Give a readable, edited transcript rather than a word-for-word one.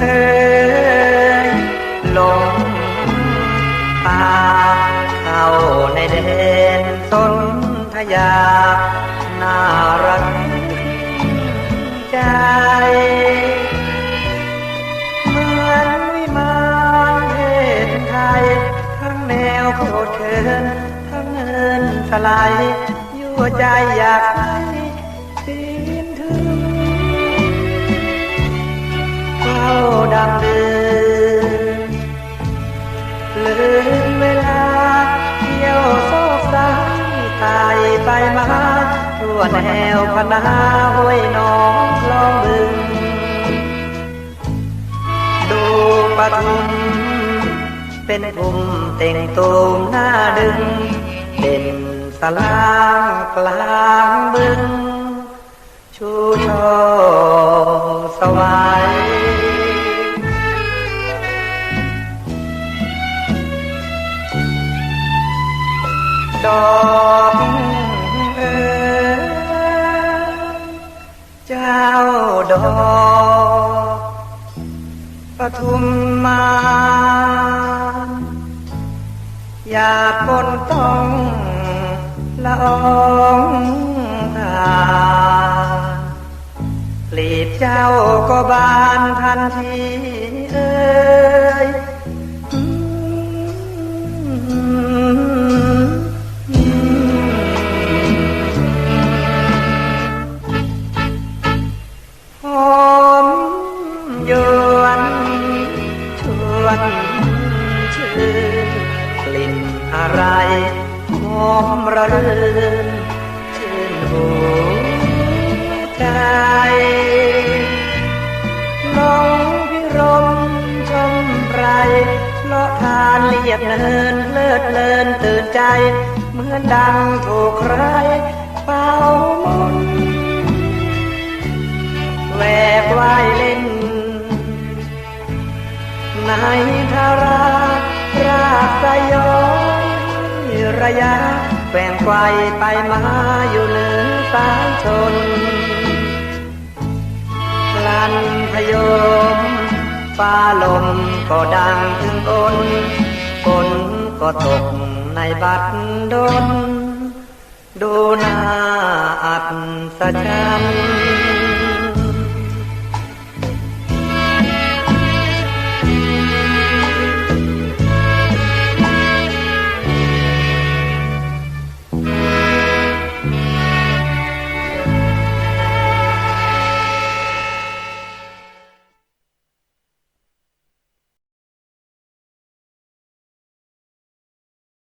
เอ้ยหลงป่าเข้าในแดนสนธยาน่ารักใจเหมือนวิมานเพศไทยทั้งแนวโคตรเขินทั้งเงินสลายยั่วใจอยากให้ปีนถึงเฝ้าดำเดินลืมเวลาเที่ยวโซกสายตายไปมาทั่วแนวพนาห้วยหนองคลองบึงดูปทุมเป็นภูมิเต่งตูมหน้าดึงเป็นสลางกลางบึงชูช่อสวายดอกเอ๋ยเจ้าดอกปทุมมาอยากปนต้องละอองทากลีบเจ้าก็บานทันทีเอ้ยหอมยวนชวนชื่นกลิ่นอะไรหอมระรื่นชื่นหูใจลองพิรมชมไพรเลาะทานเลียบเนินเลิดเลินตื่นใจเหมือนดังถูกใครเป่ามนต์แหวกว่ายเล่นในทาราราสยอยระยะแกว่งไกวไปมาอยู่เหนือสายชนลันพยมฟ้าลมก็ดังถึงอนฝนก็ตกในบัดดลดูหน้าอัศจรรย์